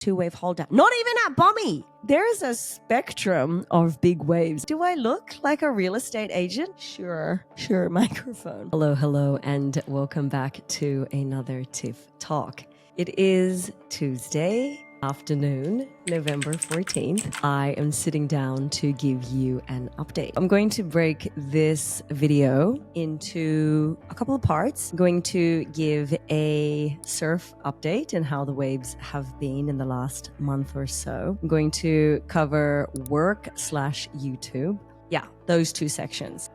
2-wave hold down. Not even at Bommy. There's a spectrum of big waves. Do I look like a real estate agent? Sure, microphone. Hello, and welcome back to another TIFF Talk. It is Tuesday afternoon, November 14th. I am sitting down to give you an update. I'm going to break this video into a couple of parts. I'm going to give a surf update and how the waves have been in the last month or so. I'm going to cover work/YouTube. Yeah, those two sections.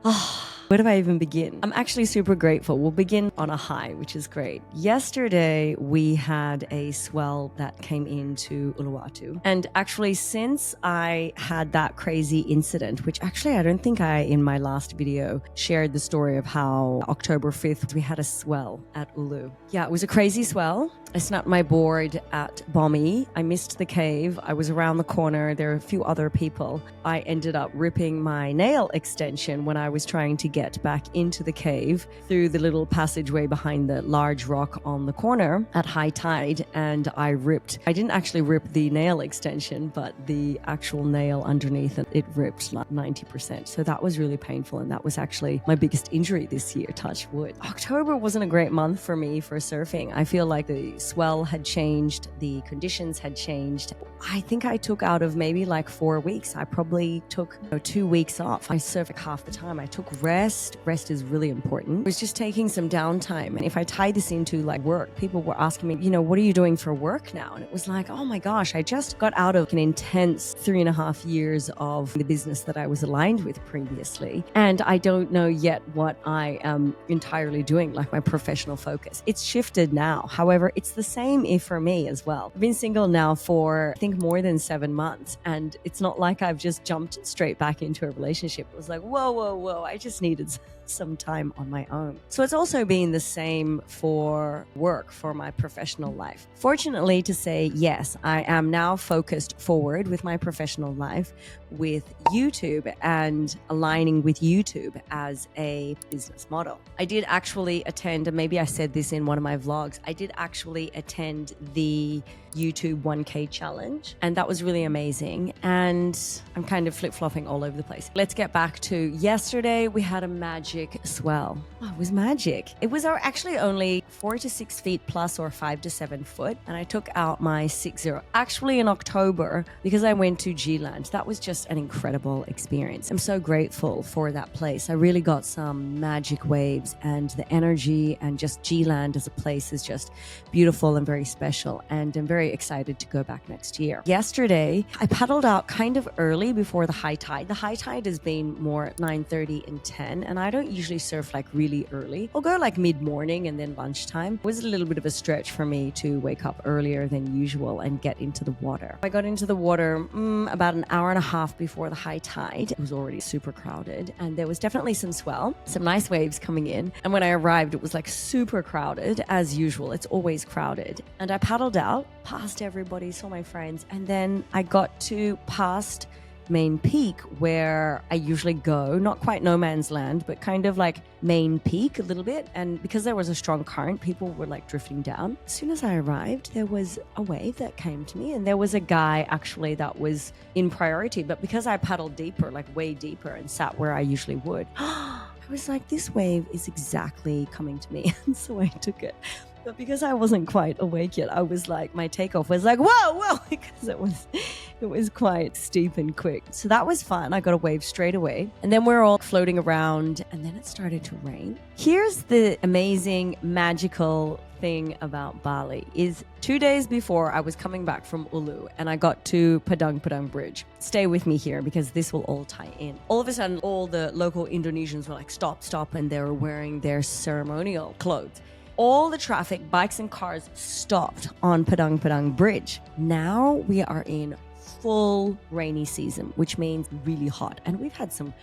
Where do I even begin? I'm actually super grateful. We'll begin on a high, which is great. Yesterday, we had a swell that came into Uluwatu. And actually, since I had that crazy incident, which actually I don't think in my last video, shared the story of how October 5th, we had a swell at Ulu. Yeah, it was a crazy swell. I snapped my board at Bommy. I missed the cave. I was around the corner. There were a few other people. I ended up ripping my nail extension when I was trying to get back into the cave through the little passageway behind the large rock on the corner at high tide. And I didn't actually rip the nail extension, but the actual nail underneath it ripped like 90%. So that was really painful. And that was actually my biggest injury this year, touch wood. October wasn't a great month for me for surfing. I feel like the swell had changed, the conditions had changed. I think I took out of maybe like 4 weeks. I probably took 2 weeks off. I surf like half the time. I took rest. Rest is really important. I was just taking some downtime. And if I tie this into like work, people were asking me, what are you doing for work now? And it was like, oh my gosh, I just got out of an intense 3.5 years of the business that I was aligned with previously. And I don't know yet what I am entirely doing, like my professional focus. It's shifted now. However, it's the same for me as well. I've been single now for, I think, more than 7 months. And it's not like I've just jumped straight back into a relationship. It was like, whoa. I just needed some time on my own. So it's also been the same for work, for my professional life. Fortunately to say, yes, I am now focused forward with my professional life with YouTube and aligning with YouTube as a business model. I did actually attend, and maybe I said this in one of my vlogs, I did actually attend the YouTube 1K challenge, and that was really amazing. And I'm kind of flip-flopping all over the place. Let's get back to yesterday. We had a magic swell. Oh, it was magic. It was actually only 4 to 6 feet plus, or 5 to 7 foot. And I took out my 6.0 actually in October because I went to G-Land. That was just an incredible experience. I'm so grateful for that place. I really got some magic waves, and the energy and just G-Land as a place is just beautiful and very special. And I'm very excited to go back next year. Yesterday, I paddled out kind of early before the high tide. The high tide has been more 9:30 and 10, and I don't usually surf like really early. I'll go like mid-morning and then lunchtime. It was a little bit of a stretch for me to wake up earlier than usual and get into the water. I got into the water about an hour and a half before the high tide. It was already super crowded, and there was definitely some swell, some nice waves coming in. And when I arrived, it was like super crowded as usual. It's always crowded. And I paddled out, past everybody, saw my friends, and then I got to past Main Peak, where I usually go, not quite no man's land, but kind of like Main Peak a little bit. And because there was a strong current, people were like drifting down. As soon as I arrived, there was a wave that came to me, and there was a guy actually that was in priority. But because I paddled deeper, like way deeper, and sat where I usually would, I was like, this wave is exactly coming to me. And so I took it. But because I wasn't quite awake yet, I was like, my takeoff was like, whoa, because it was quite steep and quick. So that was fun. I got a wave straight away. And then we're all floating around, and then it started to rain. Here's the amazing, magical thing about Bali is 2 days before I was coming back from Ulu, and I got to Padang Bridge. Stay with me here because this will all tie in. All of a sudden, all the local Indonesians were like, stop, and they were wearing their ceremonial clothes. All the traffic, bikes and cars stopped on Padang Bridge. Now we are in full rainy season, which means really hot. And we've had some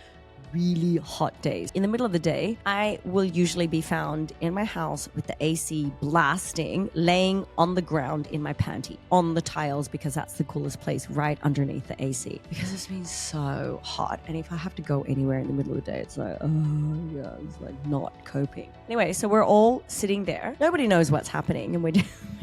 really hot days. In the middle of the day, I will usually be found in my house with the AC blasting, laying on the ground in my panty, on the tiles, because that's the coolest place right underneath the AC. Because it's been so hot. And if I have to go anywhere in the middle of the day, it's like, oh yeah, it's like not coping. Anyway, so we're all sitting there. Nobody knows what's happening and we're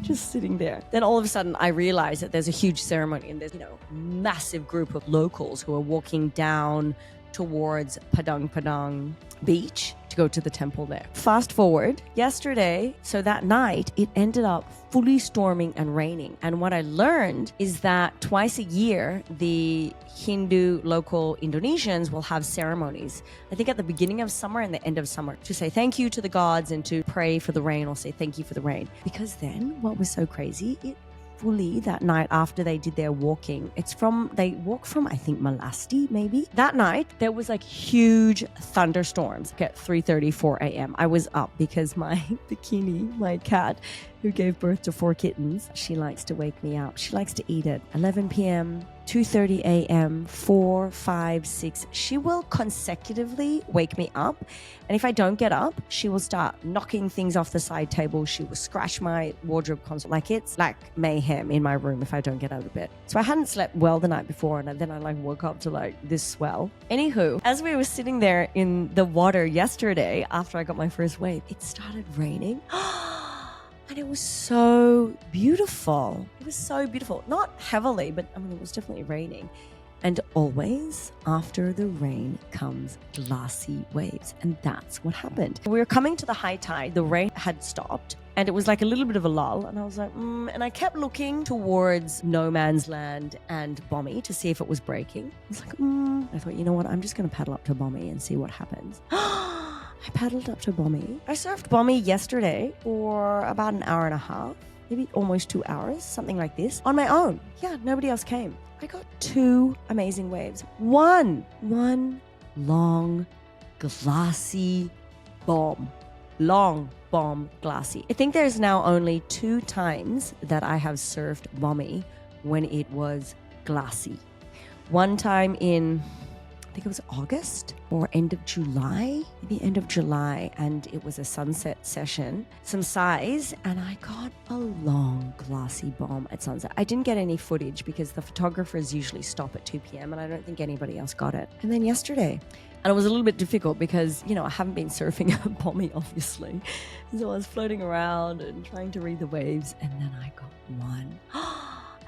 just sitting there. Then all of a sudden I realize that there's a huge ceremony and there's, massive group of locals who are walking down towards Padang Padang Beach to go to the temple there. Fast forward, yesterday, so that night, it ended up fully storming and raining. And what I learned is that twice a year, the Hindu local Indonesians will have ceremonies, I think at the beginning of summer and the end of summer, to say thank you to the gods and to pray for the rain or say thank you for the rain. Because then, what was so crazy, it fully that night after they did their walking. They walk from, I think, Malasti, maybe. That night, there was like huge thunderstorms at 3:30, 4 a.m. I was up because my bikini, my cat, who gave birth to 4 kittens, she likes to wake me up. She likes to eat at 11 p.m., 2:30 a.m., 4, 5, 6. She will consecutively wake me up. And if I don't get up, she will start knocking things off the side table. She will scratch my wardrobe console. Like it's like mayhem in my room if I don't get out of bed. So I hadn't slept well the night before. And then I woke up to this swell. Anywho, as we were sitting there in the water yesterday, after I got my first wave, it started raining. And it was so beautiful. It was so beautiful. Not heavily, but it was definitely raining. And always after the rain comes glassy waves. And that's what happened. We were coming to the high tide. The rain had stopped. And it was like a little bit of a lull. And I was like, And I kept looking towards no man's land and Bommy to see if it was breaking. I was like, I thought, you know what? I'm just going to paddle up to Bommy and see what happens. I paddled up to Bommy. I surfed Bommy yesterday for about an hour and a half, maybe almost 2 hours, something like this, on my own. Yeah, nobody else came. I got 2 amazing waves. One long, glassy bomb. Long bomb, glassy. I think there's now only 2 times that I have surfed Bommy when it was glassy. One time in, I think it was August or end of July, maybe end of July, and it was a sunset session, some size, and I got a long glassy bomb at sunset. I didn't get any footage because the photographers usually stop at 2 p.m. and I don't think anybody else got it. And then yesterday, and it was a little bit difficult because, I haven't been surfing a Bommy, obviously. So I was floating around and trying to read the waves, and then I got one.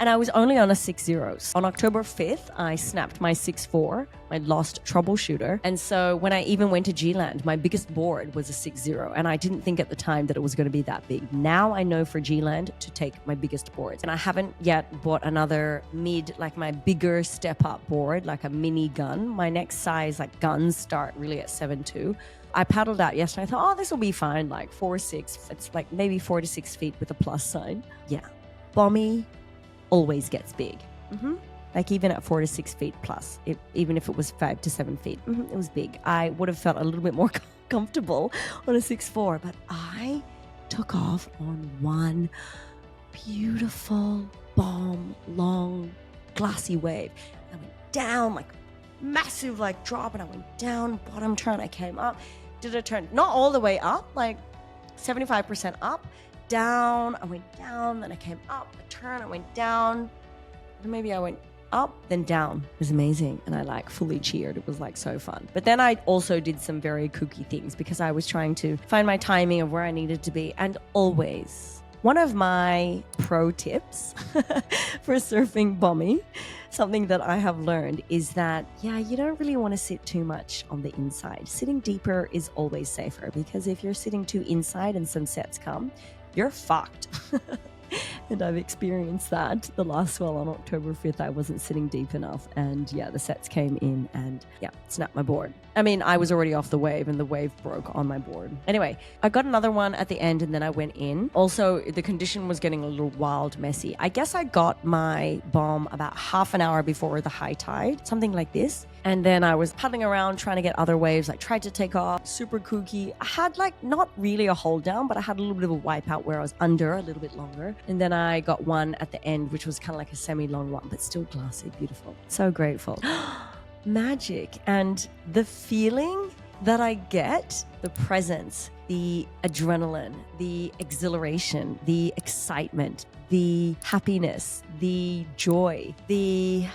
And I was only on a 6.0. On October 5th, I snapped my 6.4, my lost troubleshooter. And so when I even went to G-Land, my biggest board was a 6.0. And I didn't think at the time that it was going to be that big. Now I know for G-Land to take my biggest boards. And I haven't yet bought another my bigger step-up board, like a mini gun. My next size, guns start really at 7.2. I paddled out yesterday. I thought, this will be fine, 4-6. It's maybe 4 to 6 feet with a plus sign. Yeah. Bommy always gets big. Even at 4 to 6 feet plus, even if it was 5 to 7 feet, it was big. I would have felt a little bit more comfortable on a 6.4, but I took off on one beautiful bomb, long, glassy wave. I went down, massive, drop, and I went down, bottom turn, I came up, did a turn, not all the way up, 75% up, down, I went down, then I came up, a turn, I went down, and maybe I went up, then down. It was amazing, and I fully cheered. It was so fun. But then I also did some very kooky things because I was trying to find my timing of where I needed to be. And always, one of my pro tips for surfing Bommy, something that I have learned is that, you don't really want to sit too much on the inside. Sitting deeper is always safer because if you're sitting too inside and some sets come, you're fucked. And I've experienced that. The last swell on October 5th, I wasn't sitting deep enough. And the sets came in and snapped my board. I was already off the wave and the wave broke on my board. Anyway, I got another one at the end and then I went in. Also, the condition was getting a little wild, messy. I guess I got my bomb about half an hour before the high tide, something like this. And then I was paddling around trying to get other waves, tried to take off, super kooky. I had not really a hold down, but I had a little bit of a wipeout where I was under a little bit longer. And then I got one at the end, which was kind of like a semi-long one, but still glassy, beautiful. So grateful. magic. And the feeling that I get, the presence, the adrenaline, the exhilaration, the excitement, the happiness, the joy, the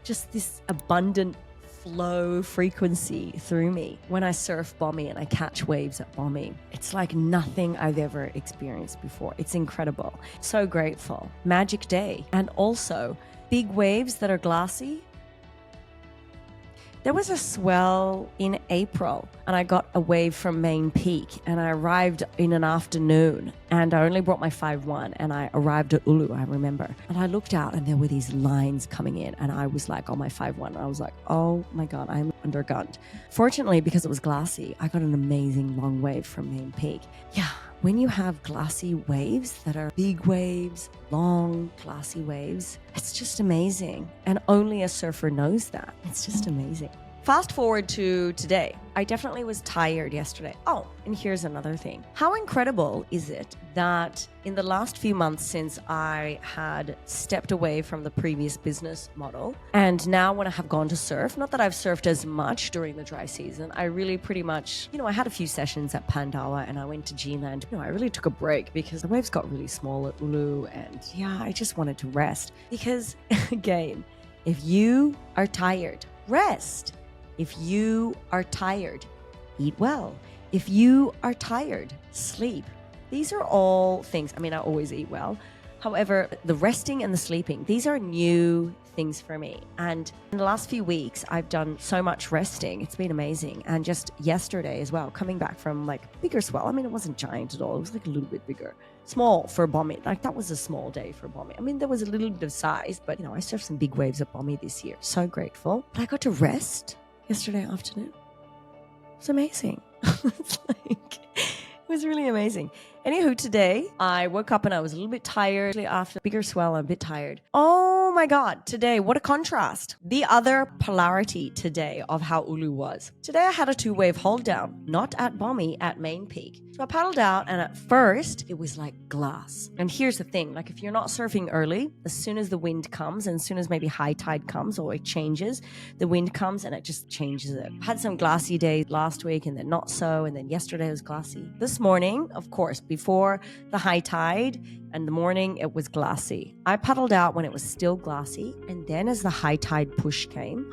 just this abundant flow frequency through me when I surf Bommy and I catch waves at Bommy. It's like nothing I've ever experienced before. It's incredible. So grateful. Magic day. And also big waves that are glassy. There was a swell in April and I got a wave from Main Peak and I arrived in an afternoon and I only brought my 5'1" and I arrived at Ulu, I remember. And I looked out and there were these lines coming in and I was like on my 5'1" and I was like, oh my God, I'm undergunned. Fortunately, because it was glassy, I got an amazing long wave from Main Peak. Yeah. When you have glassy waves that are big waves, long, glassy waves, it's just amazing. And only a surfer knows that. It's just amazing. Fast forward to today. I definitely was tired yesterday. Oh, and here's another thing. How incredible is it that in the last few months since I had stepped away from the previous business model, and now when I have gone to surf, not that I've surfed as much during the dry season, I really pretty much, I had a few sessions at Pandawa and I went to G-Land. I really took a break because the waves got really small at Ulu and I just wanted to rest. Because again, if you are tired, rest. If you are tired, eat well. If you are tired, sleep. These are all things. I always eat well. However, the resting and the sleeping, these are new things for me. And in the last few weeks, I've done so much resting. It's been amazing. And just yesterday as well, coming back from bigger swell. It wasn't giant at all. It was a little bit bigger. Small for Bommy. That was a small day for Bommy. there was a little bit of size, but I surfed some big waves at Bommy this year. So grateful. But I got to rest yesterday afternoon. It was amazing. It was really amazing. Anywho, today I woke up and I was a little bit tired after bigger swell. I'm a bit tired. Oh my God, today, what a contrast. The other polarity today of how Ulu was. Today I had a 2-wave hold down, not at Bommy, at Main Peak. So I paddled out and at first it was like glass. And here's the thing, if you're not surfing early, as soon as the wind comes and as soon as maybe high tide comes or it changes, the wind comes and it just changes it. I had some glassy days last week and then not so, and then yesterday was glassy. This morning, of course, before the high tide and the morning, it was glassy. I paddled out when it was still glassy, and then as the high tide push came,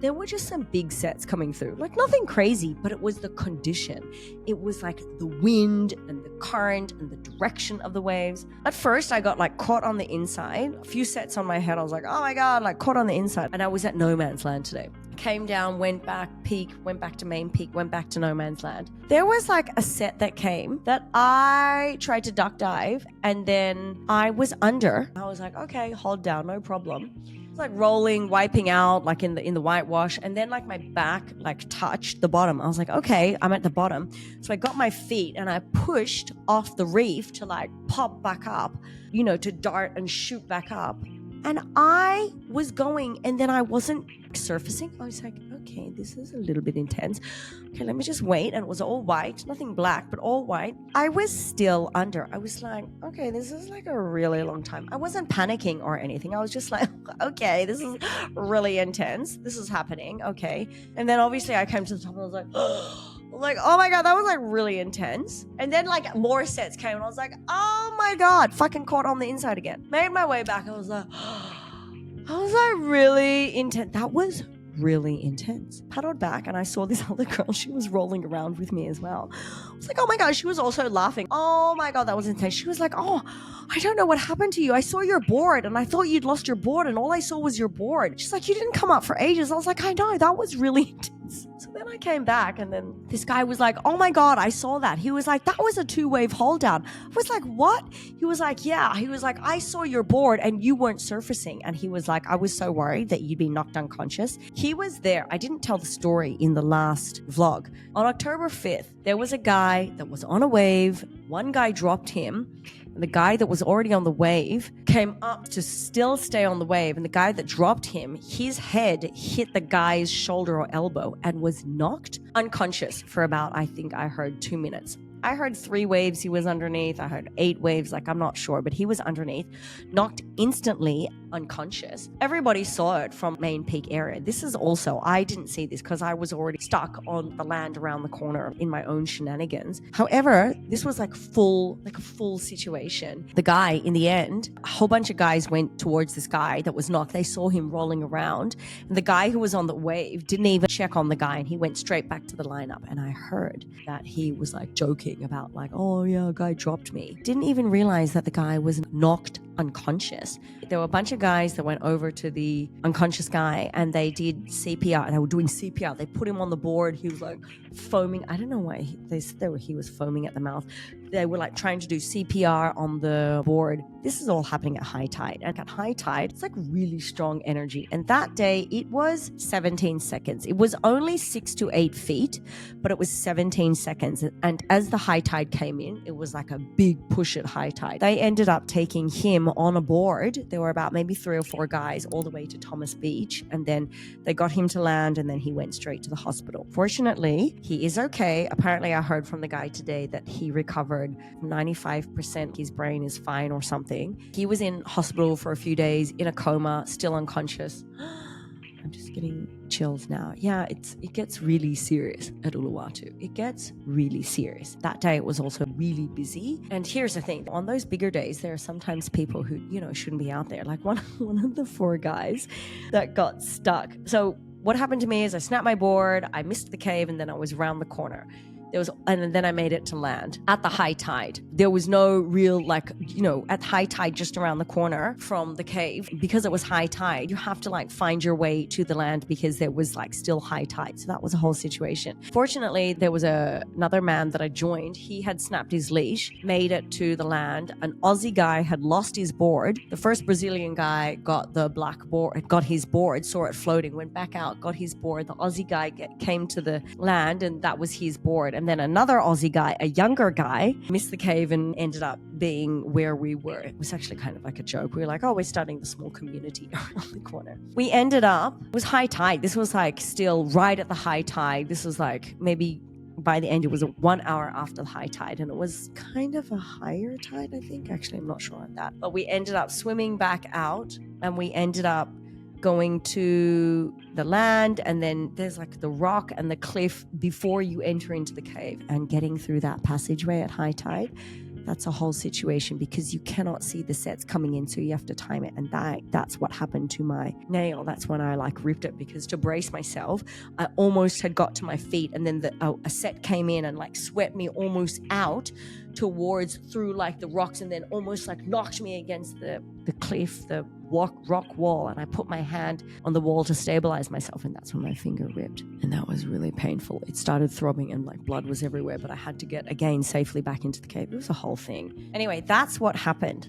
there were just some big sets coming through. Nothing crazy, but it was the condition. It was the wind and the current and the direction of the waves. At first, I got caught on the inside. A few sets on my head. I was like, oh my God, caught on the inside. And I was at no man's land today. Came down, went back, peak, went back to Main Peak, went back to no man's land. There was a set that came that I tried to duck dive and then I was under. I was like, okay, hold down, no problem. It's rolling, wiping out in the whitewash, and then my back touched the bottom. I was like, okay, I'm at the bottom. So I got my feet and I pushed off the reef to pop back up, to dart and shoot back up. And I was going and then I wasn't surfacing. I was like, okay, this is a little bit intense. Okay, let me just wait. And it was all white, nothing black, but all white. I was still under. I was like, okay, this is a really long time. I wasn't panicking or anything. I was just like, okay, this is really intense. This is happening. Okay. And then obviously I came to the top and I was like, oh my God, that was really intense. And then more sets came and I was like, oh my God, fucking caught on the inside again. Made my way back. I was like, really intense. That was really intense. Paddled back and I saw this other girl. She was rolling around with me as well. I was like, oh my God, she was also laughing. Oh my God, that was intense. She was like, oh, I don't know what happened to you. I saw your board and I thought you'd lost your board and all I saw was your board. She's like, you didn't come up for ages. I was like, I know, that was really intense. So then I came back and then this guy was like, oh my God, I saw that. He was like, that was a 2-wave hold down. I was like, what? He was like, yeah. He was like, I saw your board and you weren't surfacing. And he was like, I was so worried that you'd be knocked unconscious. He was there. I didn't tell the story in the last vlog. On October 5th, there was a guy that was on a wave. One guy dropped him. And the guy that was already on the wave came up to still stay on the wave. And the guy that dropped him, his head hit the guy's shoulder or elbow and was knocked unconscious for about, I think I heard 2 minutes. I heard 3 waves he was underneath. I heard 8 waves, I'm not sure, but he was underneath, knocked instantly unconscious. Everybody saw it from Main Peak area. This is also, I didn't see this because I was already stuck on the land around the corner in my own shenanigans. However, this was like a full situation. The guy, in the end, a whole bunch of guys went towards this guy that was knocked. They saw him rolling around. And the guy who was on the wave didn't even check on the guy, and he went straight back to the lineup. And I heard that he was like joking about like, oh yeah, a guy dropped me. Didn't even realize that the guy was knocked unconscious. There were a bunch of guys that went over to the unconscious guy and they did CPR. They were doing CPR. They put him on the board. He was like foaming. I don't know why they said he was foaming at the mouth. They were like trying to do CPR on the board. This is all happening at high tide. And at high tide, it's like really strong energy. And that day it was 17 seconds. It was only 6 to 8 feet, but it was 17 seconds. And as the high tide came in, it was like a big push at high tide. They ended up taking him on a board. There were about maybe 3 or 4 guys all the way to Thomas Beach. And then they got him to land and then he went straight to the hospital. Fortunately, he is okay. Apparently, I heard from the guy today that he recovered 95%. His brain is fine or something. He was in hospital for a few days in a coma, still unconscious. I'm just getting chills now. Yeah, it gets really serious at Uluwatu. It gets really serious. That day it was also really busy. And here's the thing, on those bigger days, there are sometimes people who, shouldn't be out there. Like one of the 4 guys that got stuck. So what happened to me is I snapped my board, I missed the cave, and then I was around the corner. And then I made it to land at the high tide. There was no real at high tide just around the corner from the cave. Because it was high tide, you have to find your way to the land because there was still high tide. So that was a whole situation. Fortunately, there was another man that I joined. He had snapped his leash, made it to the land. An Aussie guy had lost his board. The first Brazilian guy got the black board, got his board, saw it floating, went back out, got his board. The Aussie guy came to the land and that was his board. And then another Aussie guy, a younger guy, missed the cave and ended up being where we were. It was actually kind of like a joke. We were like, oh, we're starting the small community around the corner. We ended up, it was high tide. This was still right at the high tide. This was maybe by the end, it was 1 hour after the high tide, and it was kind of a higher tide, I think. Actually, I'm not sure on that. But we ended up swimming back out, and we ended up going to the land, and then there's the rock and the cliff before you enter into the cave, and getting through that passageway at high tide. That's a whole situation because you cannot see the sets coming in, so you have to time it. And that's what happened to my nail. That's when I ripped it, because to brace myself, I almost had got to my feet, and then a set came in and swept me almost out through the rocks, and then almost knocked me against the cliff, the rock wall, and I put my hand on the wall to stabilize myself, and that's when my finger ripped, and that was really painful. It started throbbing and blood was everywhere, but I had to get again safely back into the cave. It was a whole thing. Anyway, that's what happened.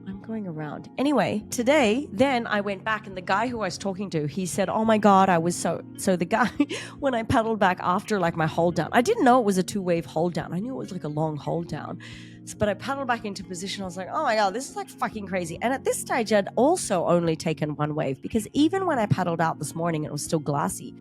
I'm going around. Anyway, today, then I went back, and the guy who I was talking to, he said, oh my God, I was so the guy, when I paddled back after my hold down, I didn't know it was a 2-wave hold down. I knew it was a long hold down. But I paddled back into position. I was like, oh my God, this is fucking crazy. And at this stage, I'd also only taken 1 wave, because even when I paddled out this morning, it was still glassy.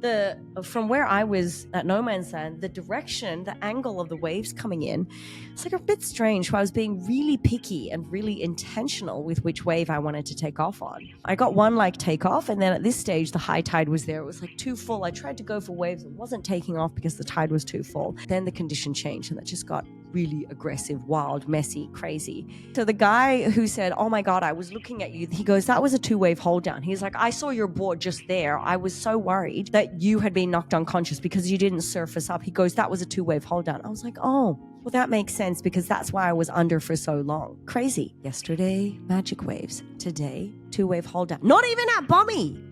From where I was at no man's land, the direction, the angle of the waves coming in, it's a bit strange. So I was being really picky and really intentional with which wave I wanted to take off on. I got one takeoff, and then at this stage, the high tide was there. It was too full. I tried to go for waves and wasn't taking off because the tide was too full. Then the condition changed, and that just got really aggressive, wild, messy, crazy. So the guy who said, oh my God, I was looking at you, he goes, that was a 2-wave hold down. He's like, I saw your board just there. I was so worried that you had been knocked unconscious because you didn't surface up. He goes, that was a 2-wave hold down. I was like, oh, well, that makes sense, because that's why I was under for so long. Crazy. Yesterday, magic waves. Today, 2-wave hold down. Not even at Bommy.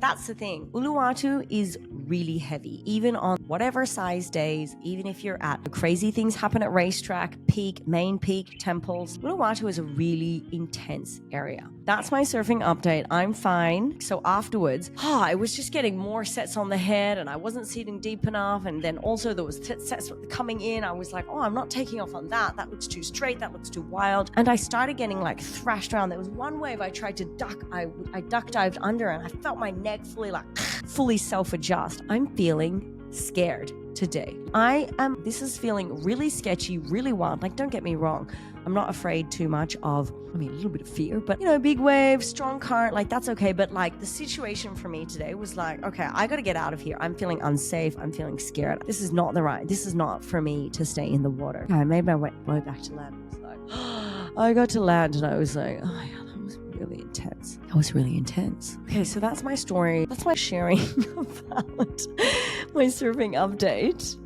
That's the thing. Uluwatu is really heavy, even on whatever size days, even if you're at crazy things happen at racetrack, peak, main peak, temples. Uluwatu is a really intense area. That's my surfing update. I'm fine. So afterwards, I was just getting more sets on the head, and I wasn't seating deep enough. And then also there was sets coming in. I was like, oh, I'm not taking off on that. That looks too straight. That looks too wild. And I started getting thrashed around. There was one wave I tried to duck. I duck dived under, and I felt my neck fully self-adjust. I'm feeling scared today. This is feeling really sketchy, really wild. Like, don't get me wrong. I'm not afraid too much of, a little bit of fear, but big waves, strong current, like that's okay. But like the situation for me today was like, okay, I got to get out of here. I'm feeling unsafe. I'm feeling scared. This is not for me to stay in the water. I made my way back to land. I was like, I got to land and I was like, oh yeah, that was really intense. Okay, so that's my story. That's my sharing about my surfing update.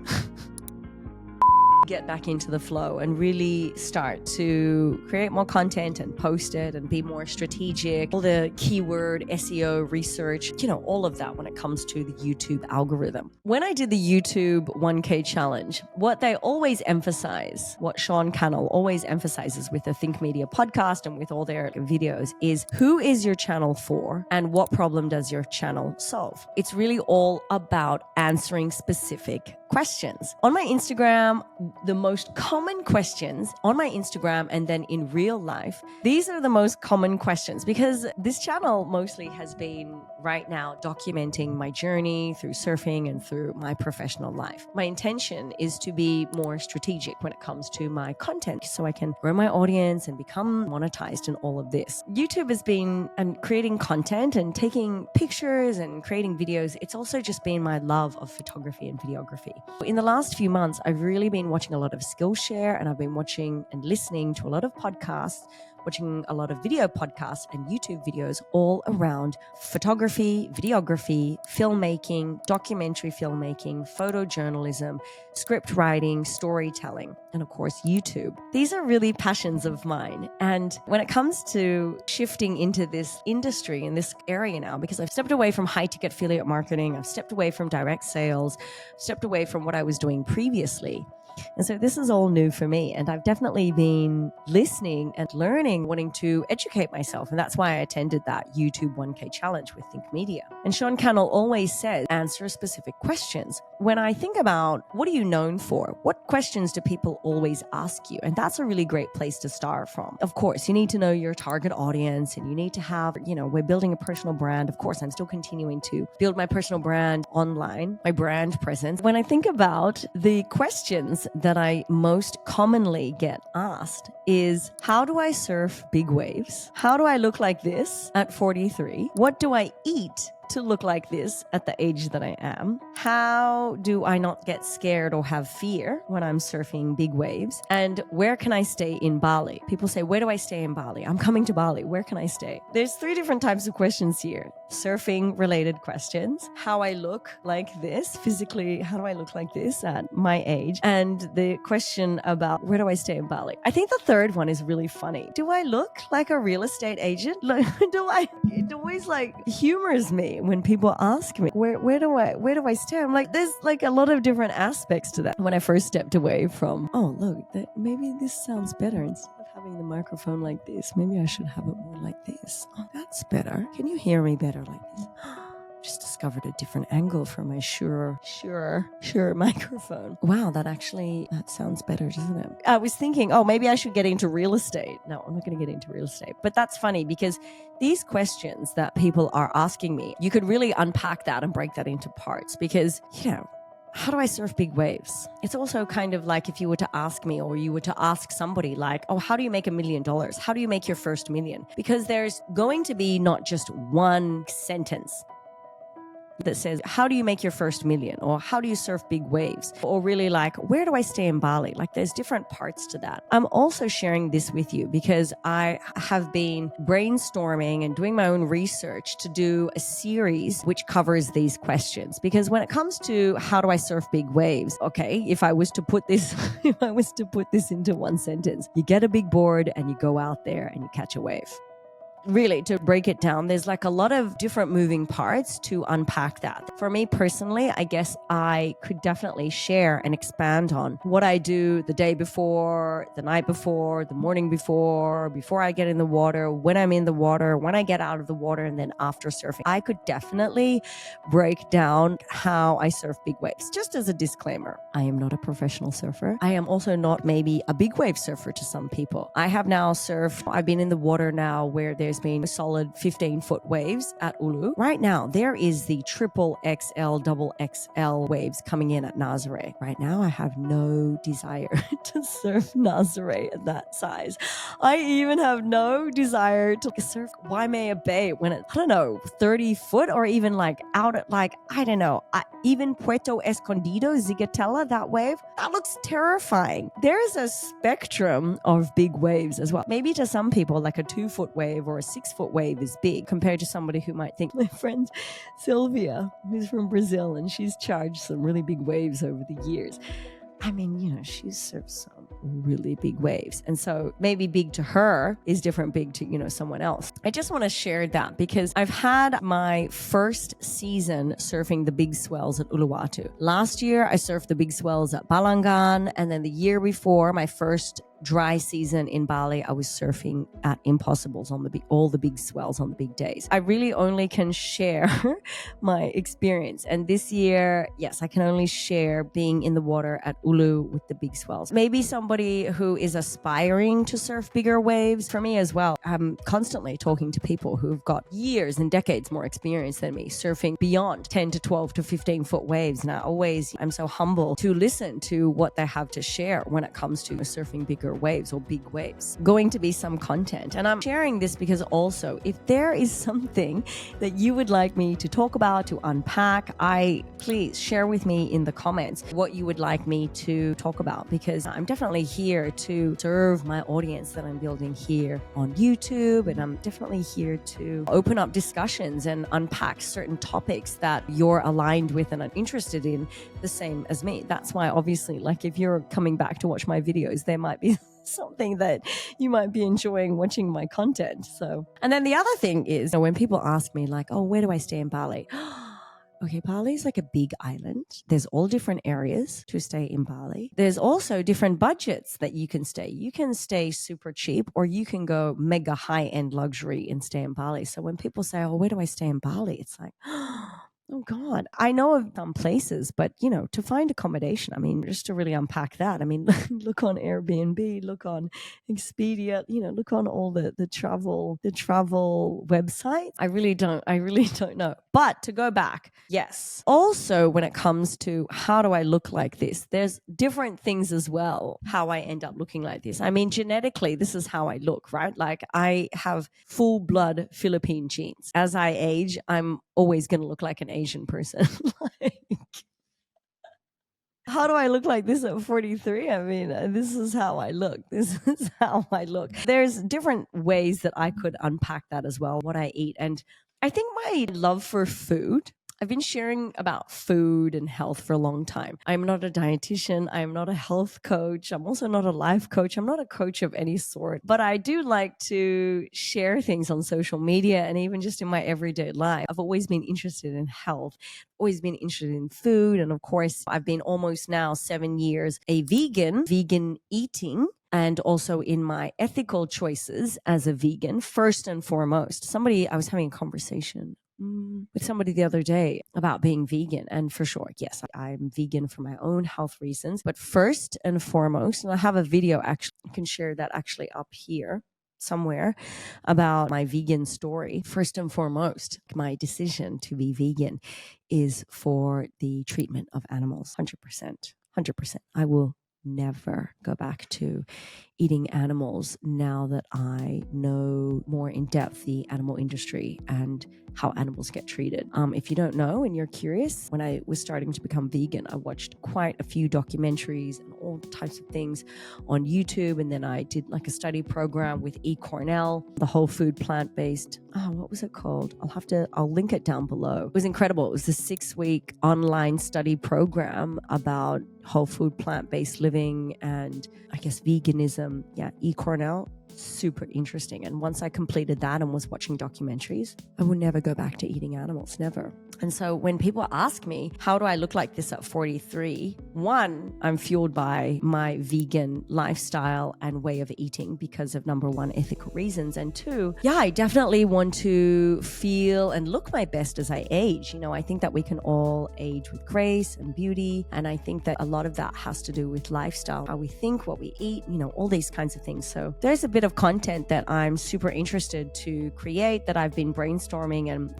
Get back into the flow and really start to create more content and post it and be more strategic. All the keyword SEO research, all of that when it comes to the YouTube algorithm. When I did the YouTube 1K challenge, what they always emphasize, what Sean Cannell always emphasizes with the Think Media podcast and with all their videos is who is your channel for and what problem does your channel solve? It's really all about answering specific questions. On my Instagram, the most common questions on my Instagram and then in real life, these are the most common questions because this channel mostly has been right now documenting my journey through surfing and through my professional life. My intention is to be more strategic when it comes to my content so I can grow my audience and become monetized in all of this. YouTube has been creating content and taking pictures and creating videos. It's also just been my love of photography and videography. In the last few months, I've really been watching a lot of Skillshare and I've been watching and listening to a lot of podcasts, watching a lot of video podcasts and YouTube videos all around photography, videography, filmmaking, documentary filmmaking, photojournalism, script writing, storytelling, and of course, YouTube. These are really passions of mine. And when it comes to shifting into this industry, in this area now, because I've stepped away from high ticket affiliate marketing, I've stepped away from direct sales, stepped away from what I was doing previously. And so this is all new for me. And I've definitely been listening and learning, wanting to educate myself. And that's why I attended that YouTube 1K challenge with Think Media. And Sean Cannell always says, answer specific questions. When I think about what are you known for? What questions do people always ask you? And that's a really great place to start from. Of course, you need to know your target audience and you need to have, we're building a personal brand. Of course, I'm still continuing to build my personal brand online, my brand presence. When I think about the questions that I most commonly get asked is, how do I surf big waves? How do I look like this at 43? What do I eat to look like this at the age that I am? How do I not get scared or have fear when I'm surfing big waves? And where can I stay in Bali? People say, where do I stay in Bali? I'm coming to Bali. Where can I stay? There's 3 different types of questions here. Surfing related questions, how I look like this physically, how do I look like this at my age? And the question about where do I stay in Bali? I think the third one is really funny. Do I look like a real estate agent? It always humors me when people ask me, where do I stay? I'm like, there's a lot of different aspects to that. When I first stepped away from, maybe this sounds better instead of having the microphone like this, maybe I should have it more like this. Oh, that's better. Can you hear me better like this? Just discovered a different angle for my sure microphone. Wow, that sounds better, doesn't it? I was thinking, maybe I should get into real estate. No, I'm not going to get into real estate. But that's funny because these questions that people are asking me, you could really unpack that and break that into parts because, how do I surf big waves? It's also kind of like if you were to ask me or you were to ask somebody like, how do you make $1 million? How do you make your first million? Because there's going to be not just one sentence that says, how do you make your first million? Or how do you surf big waves? Or really where do I stay in Bali? There's different parts to that. I'm also sharing this with you because I have been brainstorming and doing my own research to do a series which covers these questions. Because when it comes to how do I surf big waves, if I was to put this into one sentence, you get a big board and you go out there and you catch a wave. Really, to break it down, there's a lot of different moving parts to unpack that. For me personally, I guess I could definitely share and expand on what I do the day before, the night before, the morning before I get in the water, when I'm in the water, when I get out of the water, and then after surfing. I could definitely break down how I surf big waves. Just as a disclaimer, I am not a professional surfer. I am also not maybe a big wave surfer to some people. I have now surfed, I've been in the water now where there's there's been solid 15-foot waves at Ulu. Right now, there is the triple XL, double XL waves coming in at Nazare. Right now, I have no desire to surf Nazare at that size. I even have no desire to surf Waimea Bay when it's, 30 foot or even like out at even Puerto Escondido, Zigatella, that wave, that looks terrifying. There is a spectrum of big waves as well. Maybe to some people, like a 2-foot wave or a 6-foot wave is big compared to somebody who might think, my friend Sylvia, who's from Brazil, and she's charged some really big waves over the years. I mean, she's surfed some really big waves. And so maybe big to her is different big to, someone else. I just want to share that because I've had my first season surfing the big swells at Uluwatu. Last year, I surfed the big swells at Balangan. And then the year before, my first dry season in Bali, I was surfing at Impossibles on all the big swells on the big days. I really only can share my experience. And this year, yes, I can only share being in the water at Ulu with the big swells. Maybe somebody who is aspiring to surf bigger waves, for me as well, I'm constantly talking to people who've got years and decades more experience than me surfing beyond 10 to 12 to 15 foot waves. And I'm so humble to listen to what they have to share when it comes to surfing bigger waves or big waves. Going to be some content. And I'm sharing this because also, if there is something that you would like me to talk about, to unpack, please share with me in the comments what you would like me to talk about, because I'm definitely here to serve my audience that I'm building here on YouTube. And I'm definitely here to open up discussions and unpack certain topics that you're aligned with and are interested in the same as me. That's why obviously, like if you're coming back to watch my videos, there might be something that you might be enjoying watching my content. And then the other thing is, when people ask me like, oh, where do I stay in Bali? Okay, Bali is like a big island. There's all different areas to stay in Bali. There's also different budgets that you can stay. You can stay super cheap, or you can go mega high-end luxury and stay in Bali. So when people say, oh, where do I stay in Bali? It's like, oh God, I know of some places, but to find accommodation, just to really unpack that, look on Airbnb, look on Expedia, look on all the travel websites. I really don't know. But to go back, yes. Also, when it comes to how do I look like this, there's different things as well, how I end up looking like this. Genetically, this is how I look, right? Like I have full blood Philippine genes. As I age, I'm always going to look like an Asian person. How do I look like this at 43? This is how I look. This is how I look. There's different ways that I could unpack that as well, what I eat. And I think my love for food, I've been sharing about food and health for a long time. I'm not a dietitian. I'm not a health coach. I'm also not a life coach. I'm not a coach of any sort. But I do like to share things on social media and even just in my everyday life. I've always been interested in health, always been interested in food. And of course, I've been almost now 7 years a vegan eating. And also in my ethical choices as a vegan, first and foremost. I was having a conversation with somebody the other day about being vegan. And for sure, yes, I'm vegan for my own health reasons. But first and foremost, and I have a video actually, I can share that actually up here somewhere about my vegan story. First and foremost, my decision to be vegan is for the treatment of animals. 100%. I will never go back to eating animals now that I know more in depth the animal industry and how animals get treated. If you don't know and you're curious, when I was starting to become vegan, I watched quite a few documentaries and all types of things on YouTube. And then I did like a study program with Cornell, the whole food plant-based. What was it called? I'll link it down below. It was incredible. It was a 6-week online study program about whole food plant-based living and I guess veganism. Yeah, Cornell, super interesting. And once I completed that and was watching documentaries, I would never go back to eating animals, never. And so when people ask me, how do I look like this at 43? One, I'm fueled by my vegan lifestyle and way of eating because of number one, ethical reasons. And two, I definitely want to feel and look my best as I age. I think that we can all age with grace and beauty. And I think that a lot of that has to do with lifestyle, how we think, what we eat, all these kinds of things. So there's a bit of of content that I'm super interested to create, that I've been brainstorming and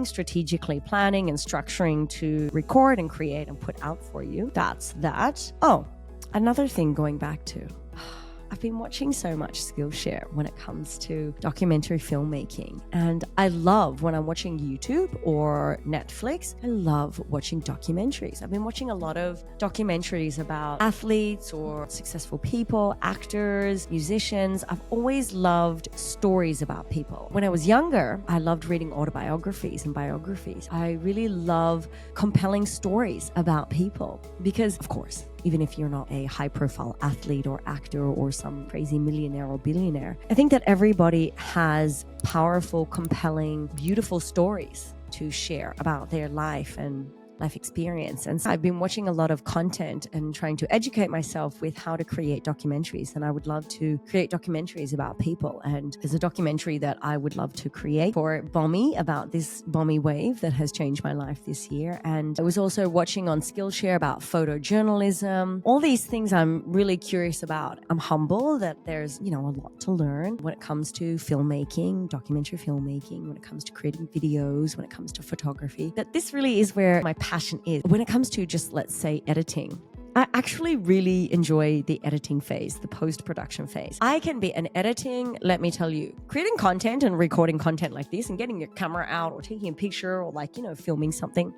strategically planning and structuring to record and create and put out for you. That's that. Oh, another thing going back to, I've been watching so much Skillshare when it comes to documentary filmmaking. And I love when I'm watching YouTube or Netflix, I love watching documentaries. I've been watching a lot of documentaries about athletes or successful people, actors, musicians. I've always loved stories about people. When I was younger, I loved reading autobiographies and biographies. I really love compelling stories about people because, of course, even if you're not a high-profile athlete or actor or some crazy millionaire or billionaire, I think that everybody has powerful, compelling, beautiful stories to share about their life and life experience. And so I've been watching a lot of content and trying to educate myself with how to create documentaries. And I would love to create documentaries about people. And there's a documentary that I would love to create for Bommy about this Bommy wave that has changed my life this year. And I was also watching on Skillshare about photojournalism. All these things I'm really curious about. I'm humble that there's, a lot to learn when it comes to filmmaking, documentary filmmaking, when it comes to creating videos, when it comes to photography, that this really is where my passion is. When it comes to just, let's say, editing, I actually really enjoy the editing phase, the post-production phase. I can be an editing, let me tell you, creating content and recording content like this and getting your camera out or taking a picture or filming something.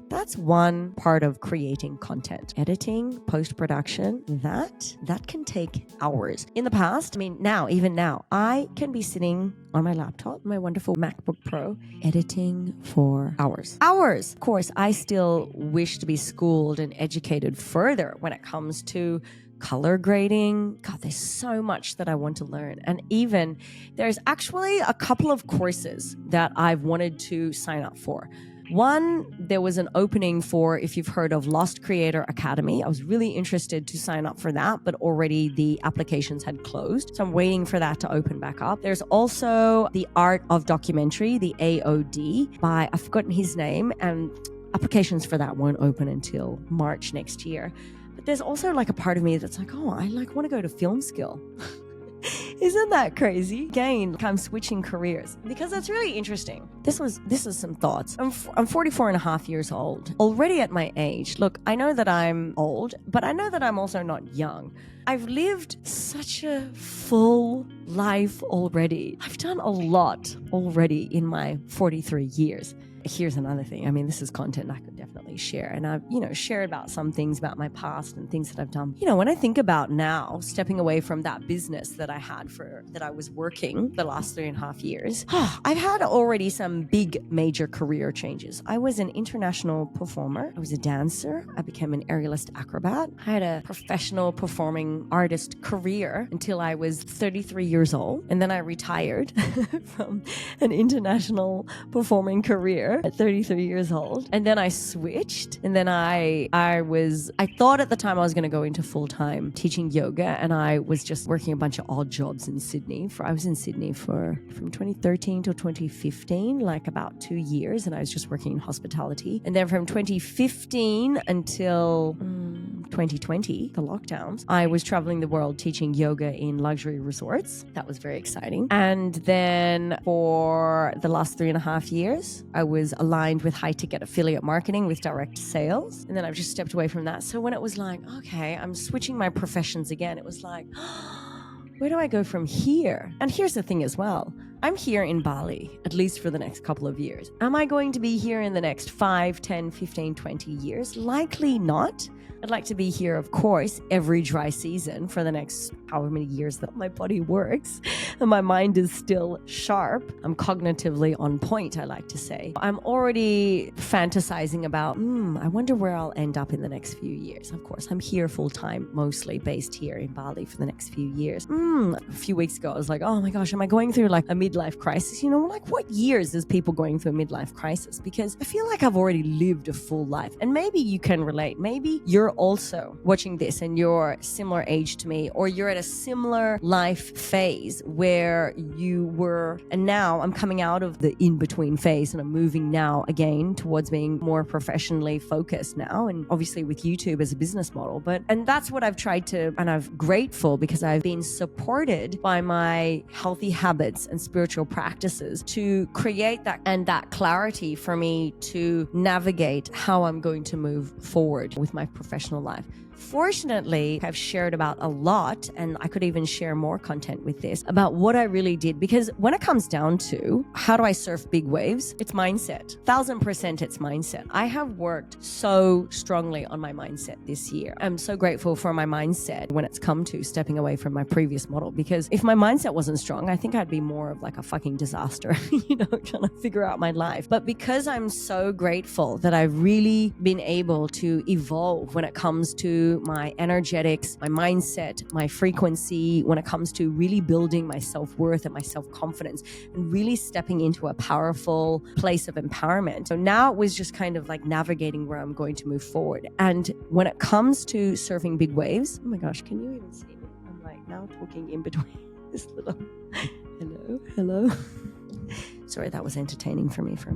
That's one part of creating content. Editing, post-production, that can take hours. In the past, even now, I can be sitting on my laptop, my wonderful MacBook Pro, editing for hours. Hours! Of course, I still wish to be schooled and educated further when it comes to color grading. God, there's so much that I want to learn. And even there's actually a couple of courses that I've wanted to sign up for. One, there was an opening for, if you've heard of Lost Creator Academy. I was really interested to sign up for that, but already the applications had closed. So I'm waiting for that to open back up. There's also the Art of Documentary, the AOD, by, I've forgotten his name, and applications for that won't open until March next year. But there's also a part of me that's I want to go to film skill. Isn't that crazy? Again, I'm switching careers because that's really interesting. This is some thoughts. I'm 44 and a half years old. Already at my age, look, I know that I'm old, but I know that I'm also not young. I've lived such a full life already. I've done a lot already in my 43 years. Here's another thing. This is content I could definitely share. And I've, shared about some things about my past and things that I've done. When I think about now, stepping away from that business that I had that I was working the last 3.5 years, I've had already some big major career changes. I was an international performer. I was a dancer. I became an aerialist acrobat. I had a professional performing artist career until I was 33 years old. And then I retired from an international performing career at 33 years old. And then I switched. And then I thought at the time I was going to go into full-time teaching yoga. And I was just working a bunch of odd jobs in Sydney. I was in Sydney from 2013 to 2015, about 2 years. And I was just working in hospitality. And then from 2015 until 2020, the lockdowns, I was traveling the world teaching yoga in luxury resorts. That was very exciting. And then for the last 3.5 years, I was aligned with high-ticket affiliate marketing with direct sales. And then I've just stepped away from that. So when it was okay, I'm switching my professions again, it was where do I go from here? And here's the thing as well. I'm here in Bali, at least for the next couple of years. Am I going to be here in the next 5, 10, 15, 20 years? Likely not. I'd like to be here, of course, every dry season for the next however many years that my body works and my mind is still sharp. I'm cognitively on point, I like to say. I'm already fantasizing about, I wonder where I'll end up in the next few years. Of course, I'm here full time, mostly based here in Bali for the next few years. A few weeks ago, I was oh my gosh, am I going through a midlife crisis. Like what years is people going through a midlife crisis? Because I feel like I've already lived a full life, and maybe you can relate. Maybe you're also watching this and you're similar age to me, or you're at a similar life phase where you were, and now I'm coming out of the in-between phase and I'm moving now again towards being more professionally focused now, and obviously with YouTube as a business model. And that's what I've tried to, and I'm grateful because I've been supported by my healthy habits and spiritual practices to create that clarity for me to navigate how I'm going to move forward with my professional life. Fortunately, I've shared about a lot, and I could even share more content with this about what I really did, because when it comes down to how do I surf big waves, it's mindset. 1000% it's mindset. I have worked so strongly on my mindset this year. I'm so grateful for my mindset when it's come to stepping away from my previous model, because if my mindset wasn't strong, I think I'd be more of like a fucking disaster, trying to figure out my life. But because I'm so grateful that I've really been able to evolve when it comes to my energetics, my mindset, my frequency, when it comes to really building my self-worth and my self-confidence and really stepping into a powerful place of empowerment. So now it was just kind of like navigating where I'm going to move forward. And when it comes to surfing big waves, oh my gosh, can you even see me? I'm like now talking in between this little hello. Sorry, that was entertaining for me for a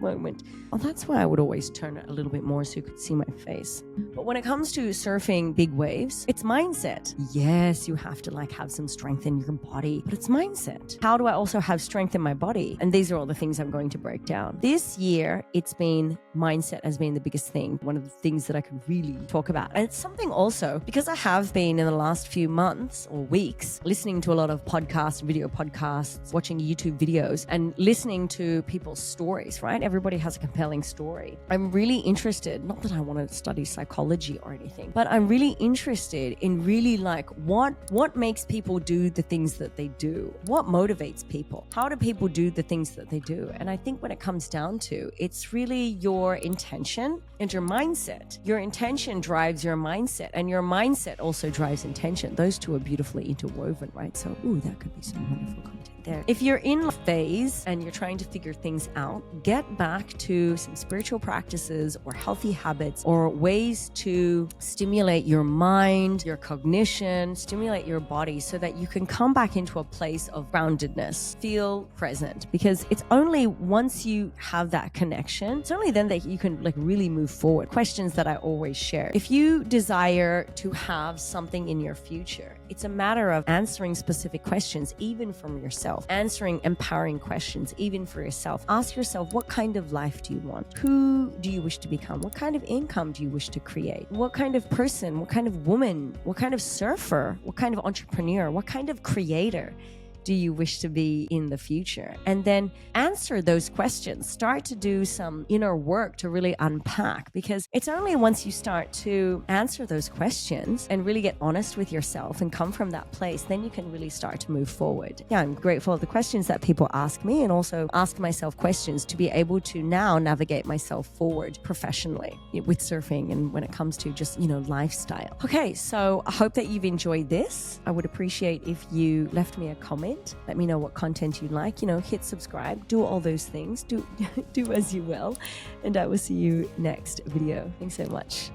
moment. Oh, that's why I would always turn it a little bit more so you could see my face. But when it comes to surfing big waves, it's mindset. Yes, you have to have some strength in your body, but it's mindset. How do I also have strength in my body? And these are all the things I'm going to break down. This year, it's been mindset has been the biggest thing. One of the things that I could really talk about. And it's something also, because I have been in the last few months or weeks listening to a lot of podcasts, video podcasts, watching YouTube videos, and listening to people's stories, right? Everybody has a compelling story. I'm really interested, not that I want to study psychology or anything, but I'm really interested in really what makes people do the things that they do? What motivates people? How do people do the things that they do? And I think when it comes down to, it's really your intention and your mindset. Your intention drives your mindset, and your mindset also drives intention. Those two are beautifully interwoven, right? So, that could be some wonderful content there. If you're in a phase and you're trying to figure things out, get back to some spiritual practices or healthy habits or ways to stimulate your mind, your cognition, stimulate your body so that you can come back into a place of groundedness, feel present, because it's only once you have that connection, it's only then that you can really move forward. Questions that I always share. If you desire to have something in your future, it's a matter of answering specific questions, even from yourself, answering empowering questions, even for yourself. Ask yourself, what kind of life do you want? Who do you wish to become? What kind of income do you wish to create? What kind of person, what kind of woman, what kind of surfer, what kind of entrepreneur, what kind of creator do you wish to be in the future? And then answer those questions. Start to do some inner work to really unpack, because it's only once you start to answer those questions and really get honest with yourself and come from that place, then you can really start to move forward. Yeah, I'm grateful for the questions that people ask me, and also ask myself questions to be able to now navigate myself forward professionally with surfing and when it comes to just, lifestyle. Okay, so I hope that you've enjoyed this. I would appreciate if you left me a comment. Let me know what content you like. Hit subscribe, do all those things. Do as you will. And I will see you next video. Thanks so much.